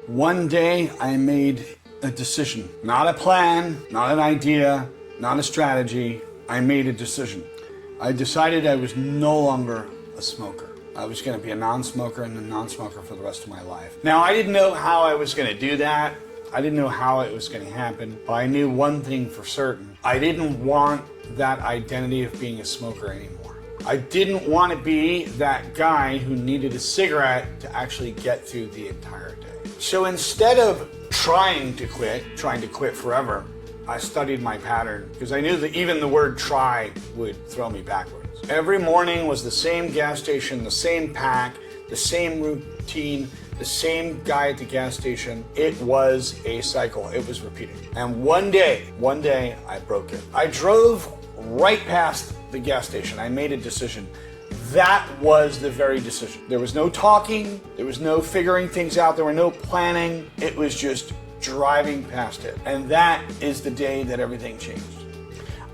One day I made a decision, not a plan, not an idea, not a strategy. I made a decision. I decided I was no longer a smoker. I was going to be a non-smoker and a non-smoker for the rest of my life. Now, I didn't know how I was going to do that. I didn't know how it was going to happen, but I knew one thing for certain. I didn't want that identity of being a smoker anymore. I didn't want to be that guy who needed a cigarette to actually get through the entire day. So instead of trying to quit forever, I studied my pattern because I knew that even the word try would throw me backwards. Every morning was the same gas station, the same pack, the same routine, the same guy at the gas station. It was a cycle. It was repeating. And one day I broke it. I drove right past the gas station. I made a decision. That was the very decision. There was no talking. There was no figuring things out. There were no planning. It was just driving past it. And that is the day that everything changed.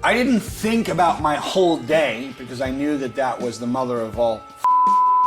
I didn't think about my whole day because I knew that that was the mother of all.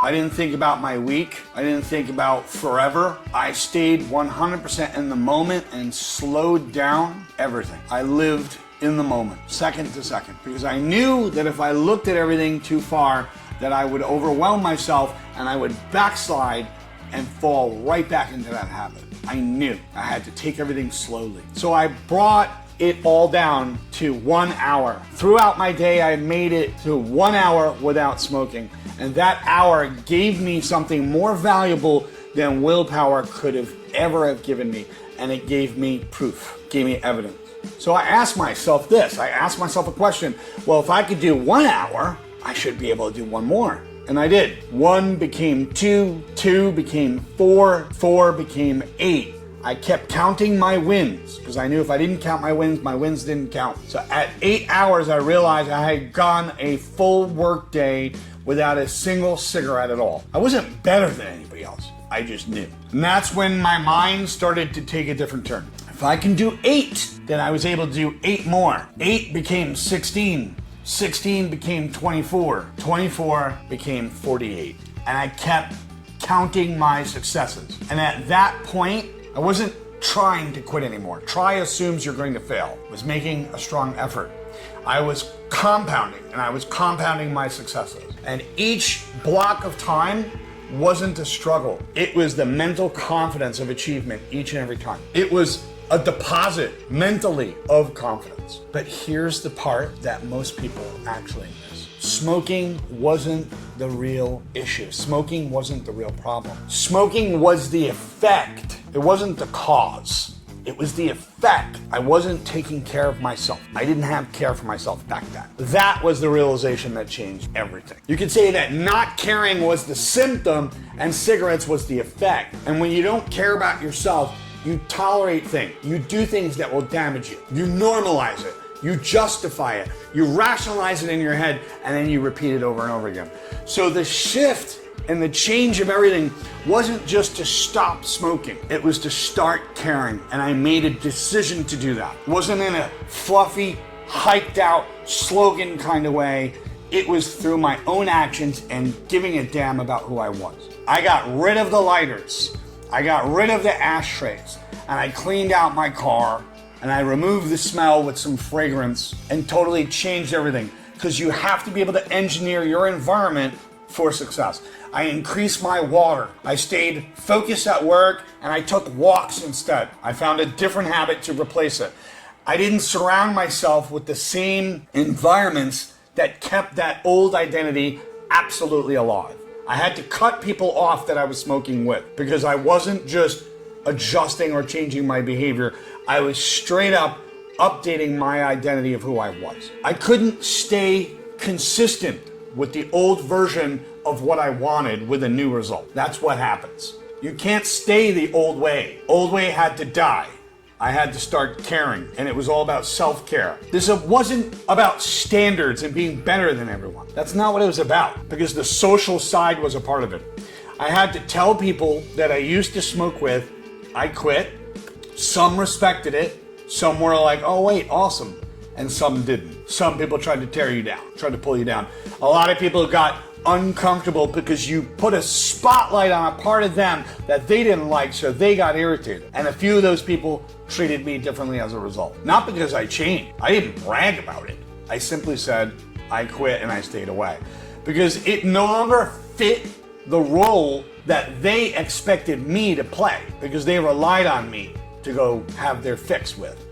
I didn't think about my week. I didn't think about forever. I stayed 100% in the moment and slowed down everything. I lived in the moment, second to second, because I knew that if I looked at everything too far, that I would overwhelm myself and I would backslide and fall right back into that habit. I knew I had to take everything slowly. So I brought it all down to 1 hour. Throughout my day, I made it to 1 hour without smoking. And that hour gave me something more valuable than willpower could have ever have given me. And it gave me proof, gave me evidence. So I asked myself this, I asked myself a question. Well, if I could do 1 hour, I should be able to do one more. And I did. 1 became 2, 2 became 4, 4 became 8. I kept counting my wins because I knew if I didn't count my wins didn't count. So at 8 hours, I realized I had gone a full work day without a single cigarette at all. I wasn't better than anybody else. I just knew. And that's when my mind started to take a different turn. If I can do 8, then I was able to do 8 more. 8 became 16. 16 became 24. 24 became 48. And I kept counting my successes. And at that point, I wasn't trying to quit anymore. Try assumes you're going to fail. I was making a strong effort. I was compounding, and I was compounding my successes. And each block of time wasn't a struggle. It was the mental confidence of achievement each and every time. It was a deposit mentally of confidence. But here's the part that most people actually miss. Smoking wasn't the real issue. Smoking wasn't the real problem. Smoking was the effect. It wasn't the cause. It was the effect. I wasn't taking care of myself. I didn't have care for myself back then. That was the realization that changed everything. You could say that not caring was the symptom and cigarettes was the effect. And when you don't care about yourself, you tolerate things. You do things that will damage you. You normalize it. You justify it. You rationalize it in your head, and then you repeat it over and over again. So the shift and the change of everything wasn't just to stop smoking. It was to start caring, and I made a decision to do that. It wasn't in a fluffy, hyped out slogan kind of way. It was through my own actions and giving a damn about who I was. I got rid of the lighters. I got rid of the ashtrays, and I cleaned out my car, and I removed the smell with some fragrance and totally changed everything, because you have to be able to engineer your environment for success. I increased my water. I stayed focused at work, and I took walks instead. I found a different habit to replace it. I didn't surround myself with the same environments that kept that old identity absolutely alive. I had to cut people off that I was smoking with because I wasn't just adjusting or changing my behavior. I was straight up updating my identity of who I was. I couldn't stay consistent with the old version of what I wanted with a new result. That's what happens. You can't stay the old way. Old way had to die. I had to start caring, and it was all about self-care. This wasn't about standards and being better than everyone. That's not what it was about, because the social side was a part of it. I had to tell people that I used to smoke with, I quit. Some respected it. Some were like, oh wait, awesome. And some didn't. Some people tried to tear you down, tried to pull you down. A lot of people got uncomfortable because you put a spotlight on a part of them that they didn't like, so they got irritated. And a few of those people treated me differently as a result. Not because I changed. I didn't brag about it. I simply said, I quit and I stayed away. Because it no longer fit the role that they expected me to play, because they relied on me to go have their fix with.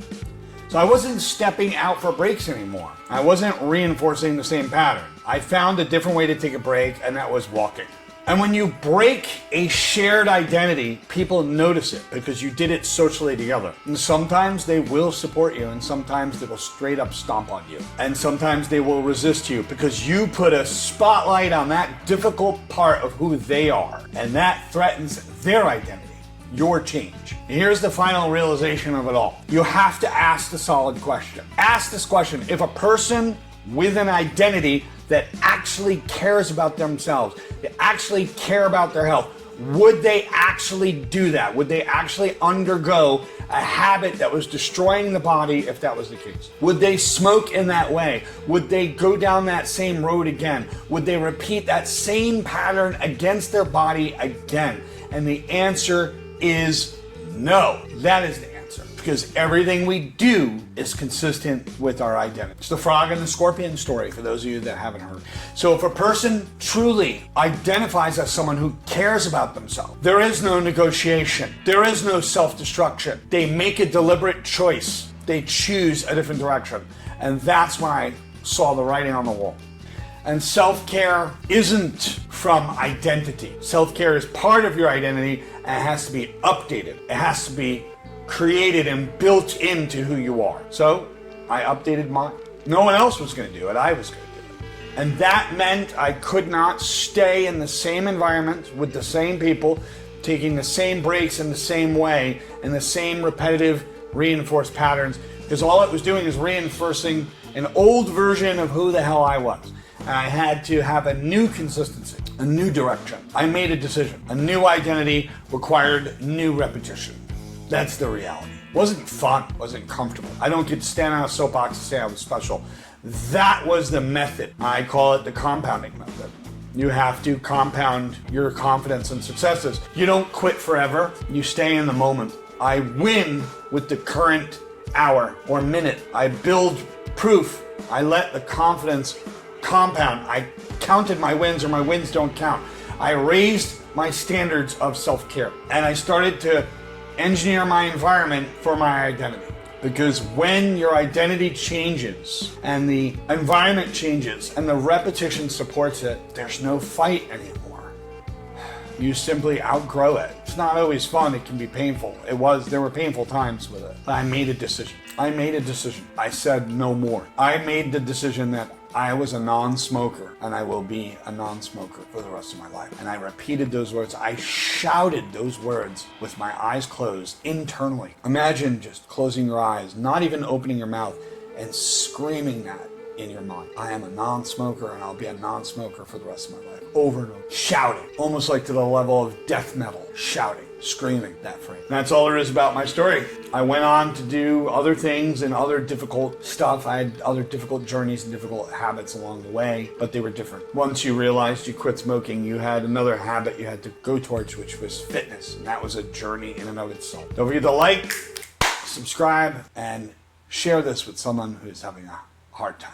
So I wasn't stepping out for breaks anymore. I wasn't reinforcing the same pattern. I found a different way to take a break, and that was walking. And when you break a shared identity, people notice it because you did it socially together. And sometimes they will support you, and sometimes they will straight up stomp on you. And sometimes they will resist you because you put a spotlight on that difficult part of who they are, and that threatens their identity, your change. Here's the final realization of it all. You have to ask the solid question. Ask this question: if a person with an identity that actually cares about themselves, they actually care about their health, would they actually do that? Would they actually undergo a habit that was destroying the body if that was the case? Would they smoke in that way? Would they go down that same road again? Would they repeat that same pattern against their body again? And the answer is no. That is the answer. Because everything we do is consistent with our identity. It's the frog and the scorpion story, for those of you that haven't heard. So if a person truly identifies as someone who cares about themselves, there is no negotiation. There is no self-destruction. They make a deliberate choice. They choose a different direction. And that's when I saw the writing on the wall. And self-care isn't from identity. Self-care is part of your identity, and it has to be updated. It has to be created and built into who you are. So I updated mine. No one else was going to do it. I was going to do it. And that meant I could not stay in the same environment with the same people, taking the same breaks in the same way, in the same repetitive reinforced patterns, because all it was doing is reinforcing an old version of who the hell I was. And I had to have a new consistency, a new direction. I made a decision. A new identity required new repetition. That's the reality. It wasn't fun, it wasn't comfortable. I don't get to stand on a soapbox and say I was special. That was the method. I call it the compounding method. You have to compound your confidence and successes. You don't quit forever, you stay in the moment. I win with the current hour or minute. I build proof. I let the confidence compound. I counted my wins, or my wins don't count. I raised my standards of self-care, and I started to engineer my environment for my identity. Because when your identity changes and the environment changes and the repetition supports it, there's no fight anymore. You simply outgrow it. It's not always fun. It can be painful. There were painful times with it. But I made a decision. I said no more. I made the decision that I was a non-smoker, and I will be a non-smoker for the rest of my life. And I repeated those words. I shouted those words with my eyes closed internally. Imagine just closing your eyes, not even opening your mouth, and screaming that in your mind. I am a non-smoker, and I'll be a non-smoker for the rest of my life. Over and over. Shouting. Almost like to the level of death metal. Shouting. Screaming that phrase. And that's all there is about my story. I went on to do other things and other difficult stuff. I had other difficult journeys and difficult habits along the way, but they were different. Once you realized you quit smoking, you had another habit you had to go towards, which was fitness. And that was a journey in and of itself. Don't forget to like, subscribe, and share this with someone who's having a hard time.